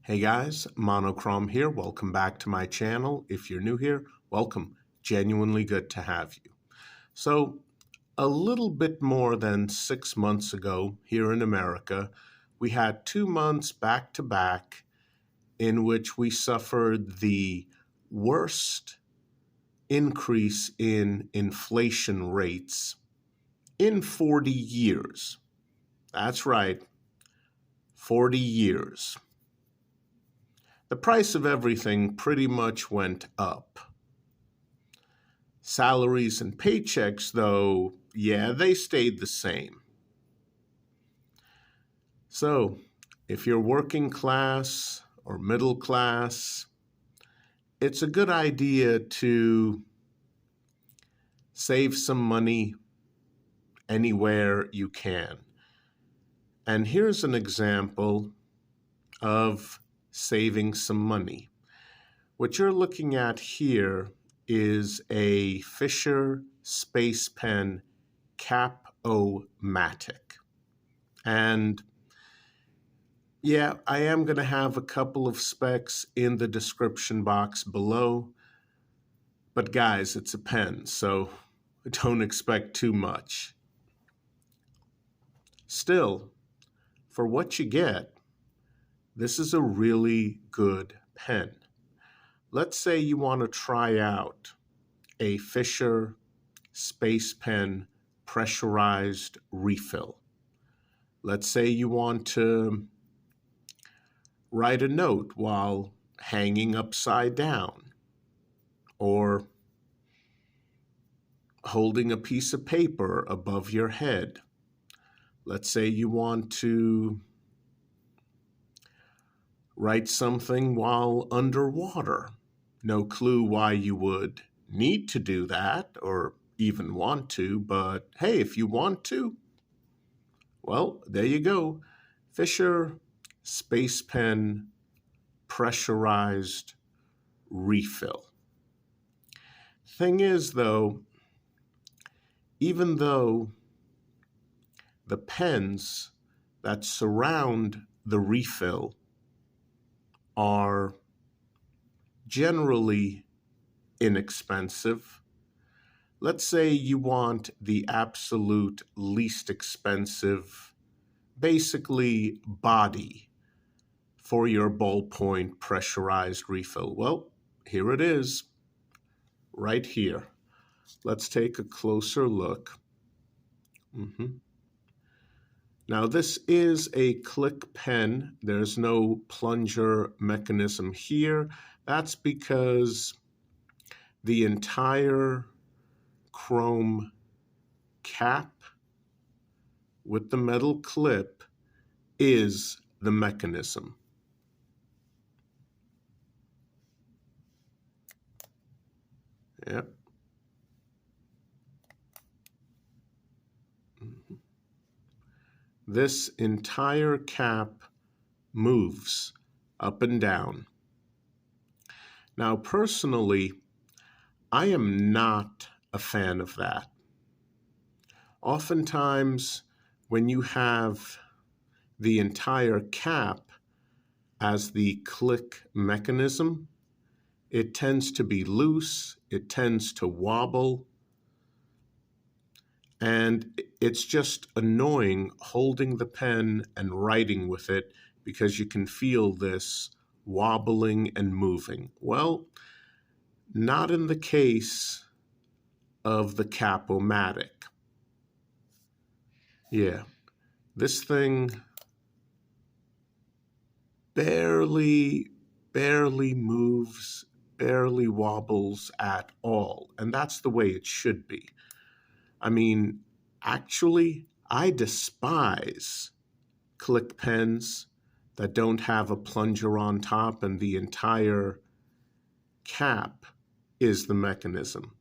Hey guys, Monochrome here. Welcome back to my channel. If you're new here, welcome. Genuinely good to have you. So, a little bit more than 6 months ago here in America, we had 2 months back to back in which we suffered the worst increase in inflation rates in 40 years. That's right, 40 years. The price of everything pretty much went up. Salaries and paychecks, though, yeah, they stayed the same. So, if you're working class or middle class, it's a good idea to save some money anywhere you can. And here's an example of saving some money. What you're looking at here is a Fisher Space Pen Cap-O-Matic. And yeah, I am going to have a couple of specs in the description box below. But guys, it's a pen, so don't expect too much. Still, for what you get, this is a really good pen. Let's say you want to try out a Fisher Space Pen pressurized refill. Let's say you want to write a note while hanging upside down or holding a piece of paper above your head. Let's say you want to write something while underwater. No clue why you would need to do that or even want to, but hey, if you want to, well, there you go. Fisher Space Pen pressurized refill. Thing is, though, even though the pens that surround the refill are generally inexpensive, let's say you want the absolute least expensive, basically body for your ballpoint pressurized refill. Well, here it is, right here. Let's take a closer look. Now, this is a click pen. There's no plunger mechanism here. That's because the entire chrome cap with the metal clip is the mechanism. Yep. This entire cap moves up and down. Now, personally, I am not a fan of that. Oftentimes, when you have the entire cap as the click mechanism, it tends to be loose, it tends to wobble, and it's just annoying holding the pen and writing with it because you can feel this wobbling and moving. Well, not in the case of the Cap-O-Matic. Yeah, this thing barely moves, barely wobbles at all. And that's the way it should be. I mean, actually, I despise click pens that don't have a plunger on top and the entire cap is the mechanism,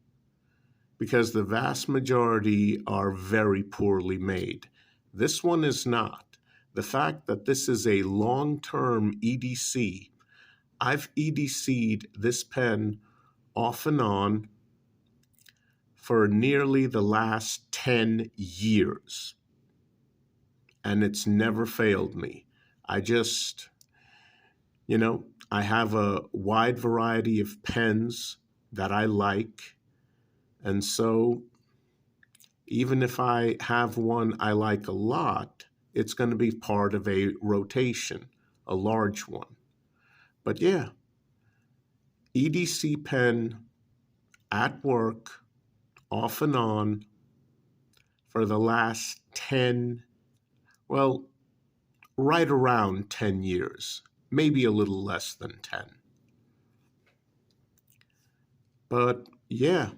because the vast majority are very poorly made. This one is not. The fact that this is a long-term EDC, I've EDC'd this pen off and on for nearly the last 10 years, and it's never failed me. I have a wide variety of pens that I like. And so even if I have one I like a lot, it's going to be part of a rotation, a large one. But yeah, EDC pen at work, off and on, for the last 10, well, right around 10 years, maybe a little less than 10. But yeah,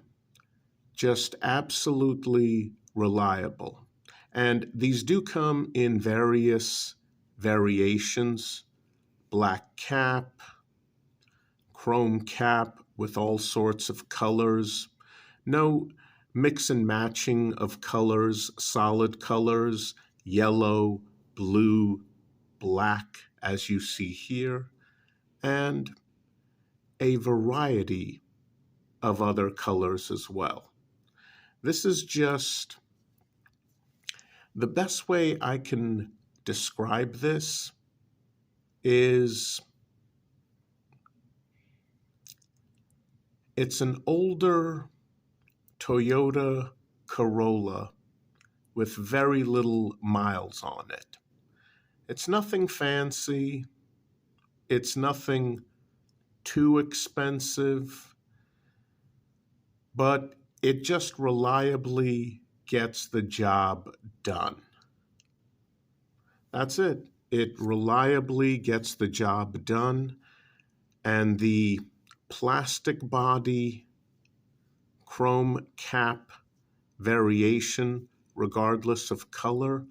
just absolutely reliable. And these do come in various variations: black cap, chrome cap with all sorts of colors. No mix and matching of colors, solid colors, yellow, blue, black, as you see here, and a variety of other colors as well. This is just the best way I can describe this is it's an older Toyota Corolla with very little miles on it. It's nothing fancy. It's nothing too expensive, but it just reliably gets the job done. That's it. It reliably gets the job done, and the plastic body, chrome cap variation, regardless of color,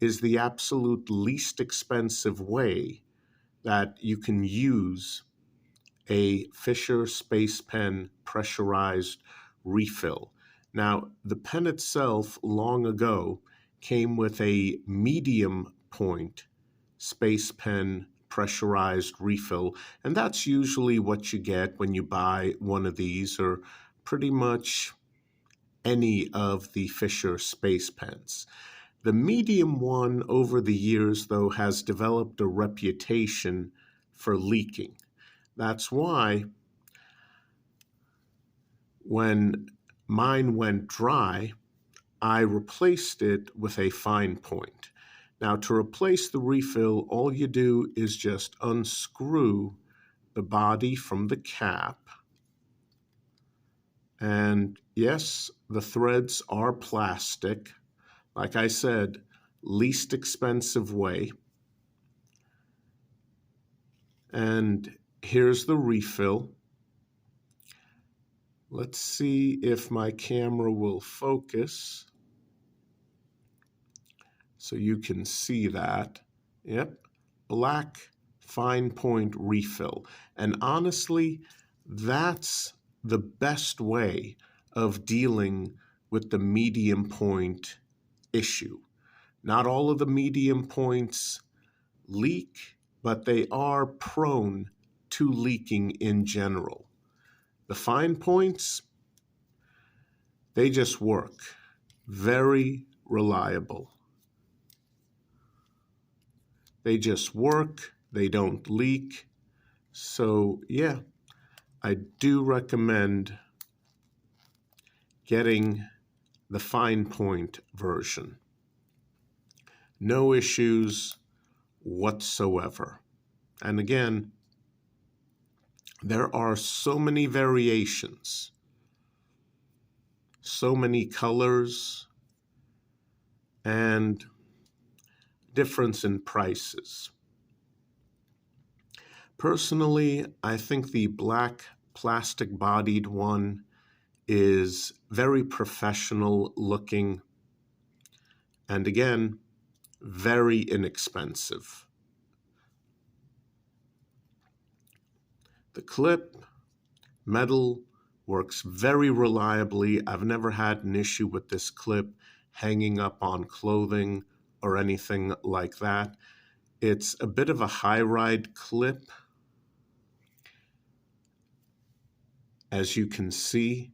is the absolute least expensive way that you can use a Fisher Space Pen pressurized refill. Now, the pen itself long ago came with a medium point Space Pen pressurized refill, and that's usually what you get when you buy one of these, or pretty much any of the Fisher Space Pens. The medium one over the years, though, has developed a reputation for leaking. That's why when mine went dry, I replaced it with a fine point. Now, to replace the refill, all you do is just unscrew the body from the cap. And yes, the threads are plastic. Like I said, least expensive way. And here's the refill. Let's see if my camera will focus so you can see that. Yep, black fine point refill. And honestly, that's the best way of dealing with the medium point issue. Not all of the medium points leak, but they are prone to leaking in general. The fine points, they just work. Very reliable. They just work. They don't leak. So yeah, I do recommend getting the fine point version. No issues whatsoever. And again, there are so many variations, so many colors, and difference in prices. Personally, I think the black plastic-bodied one is very professional looking, and again, very inexpensive. The clip, metal, works very reliably. I've never had an issue with this clip hanging up on clothing or anything like that. It's a bit of a high-ride clip, as you can see.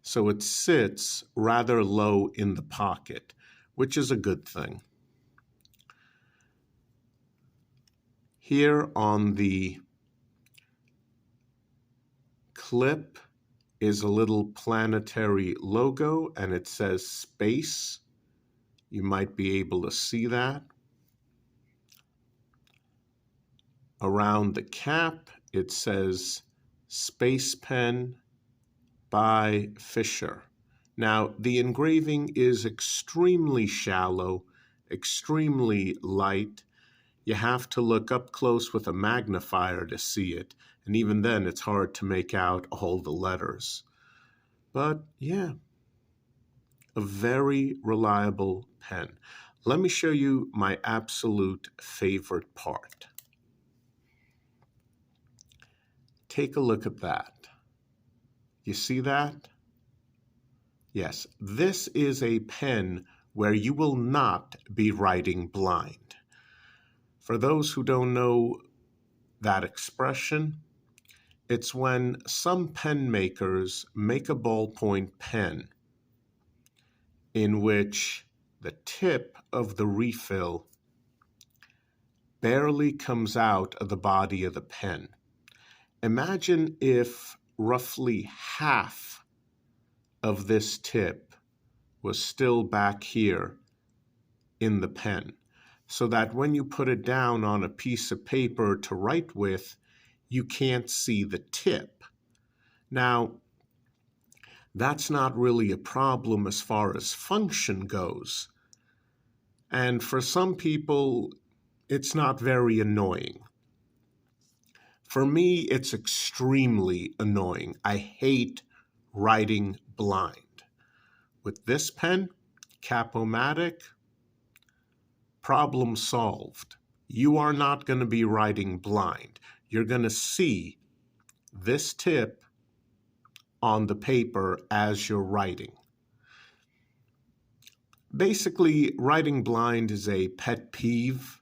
So it sits rather low in the pocket, which is a good thing. Here on the clip is a little planetary logo, and it says space. You might be able to see that. Around the cap, it says Space Pen by Fisher. Now, the engraving is extremely shallow, extremely light. You have to look up close with a magnifier to see it, and even then it's hard to make out all the letters. But yeah, a very reliable pen. Let me show you my absolute favorite part. Take a look at that. You see that? Yes, this is a pen where you will not be writing blind. For those who don't know that expression, it's when some pen makers make a ballpoint pen in which the tip of the refill barely comes out of the body of the pen. Imagine if roughly half of this tip was still back here in the pen, so that when you put it down on a piece of paper to write with, you can't see the tip. Now, that's not really a problem as far as function goes. And for some people, it's not very annoying. For me, it's extremely annoying. I hate writing blind. With this pen, Cap-O-Matic, problem solved. You are not going to be writing blind. You're going to see this tip on the paper as you're writing. Basically, writing blind is a pet peeve,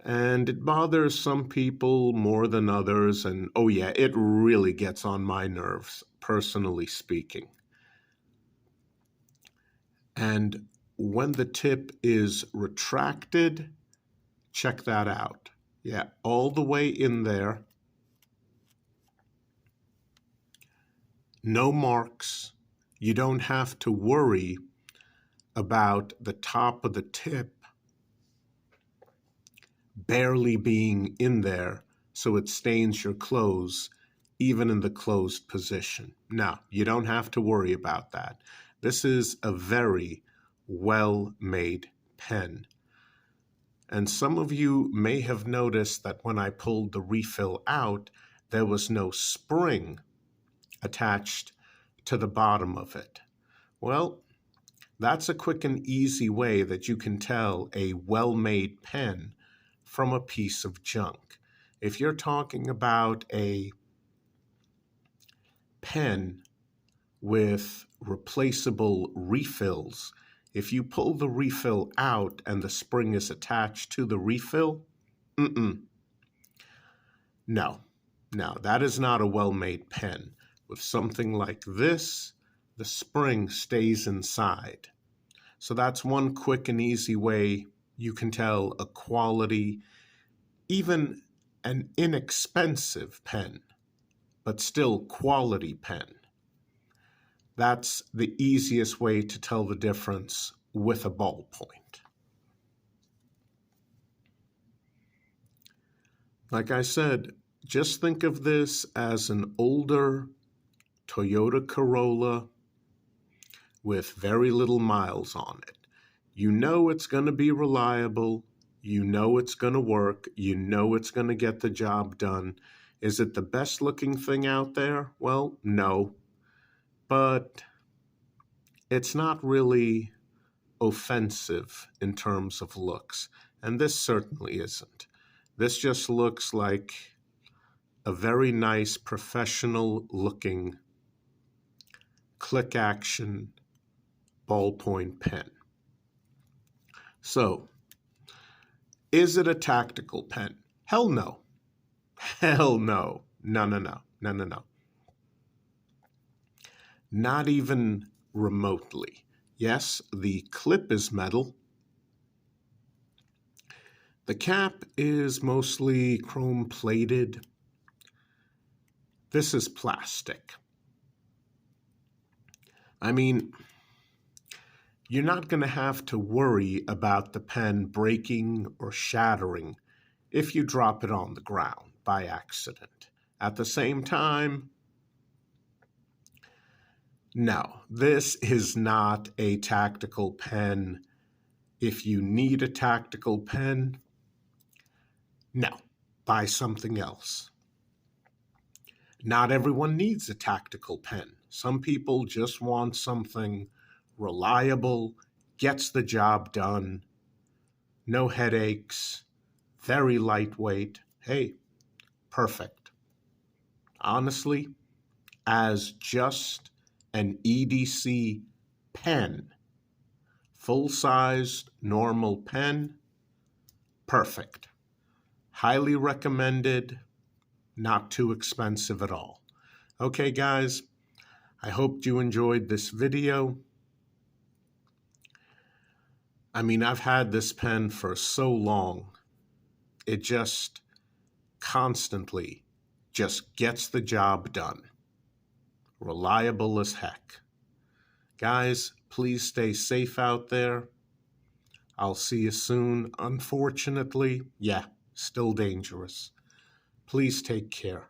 and it bothers some people more than others, and oh yeah, it really gets on my nerves, personally speaking. And when the tip is retracted, check that out. Yeah, all the way in there. No marks. You don't have to worry about the top of the tip barely being in there so it stains your clothes, even in the closed position. No, you don't have to worry about that. This is a very well-made pen. And some of you may have noticed that when I pulled the refill out, there was no spring attached to the bottom of it. Well, that's a quick and easy way that you can tell a well-made pen from a piece of junk. If you're talking about a pen with replaceable refills, if you pull the refill out and the spring is attached to the refill, no, that is not a well-made pen. With something like this, the spring stays inside. So that's one quick and easy way you can tell a quality, even an inexpensive pen, but still quality pen. That's the easiest way to tell the difference with a ballpoint. Like I said, just think of this as an older Toyota Corolla with very little miles on it. You know it's going to be reliable. You know it's going to work. You know it's going to get the job done. Is it the best looking thing out there? Well, no. But it's not really offensive in terms of looks. And this certainly isn't. This just looks like a very nice professional looking click action ballpoint pen. So, is it a tactical pen? Hell no. Hell no. No. Not even remotely. Yes, the clip is metal. The cap is mostly chrome plated. This is plastic. I mean, you're not going to have to worry about the pen breaking or shattering if you drop it on the ground by accident. At the same time, no, this is not a tactical pen. If you need a tactical pen, no, buy something else. Not everyone needs a tactical pen. Some people just want something reliable, gets the job done, no headaches, very lightweight. Hey, perfect. Honestly, as just an EDC pen, full-sized normal pen, perfect. Highly recommended, not too expensive at all. Okay, guys, I hope you enjoyed this video. I mean, I've had this pen for so long. It just constantly just gets the job done. Reliable as heck. Guys, please stay safe out there. I'll see you soon. Unfortunately, yeah, still dangerous. Please take care.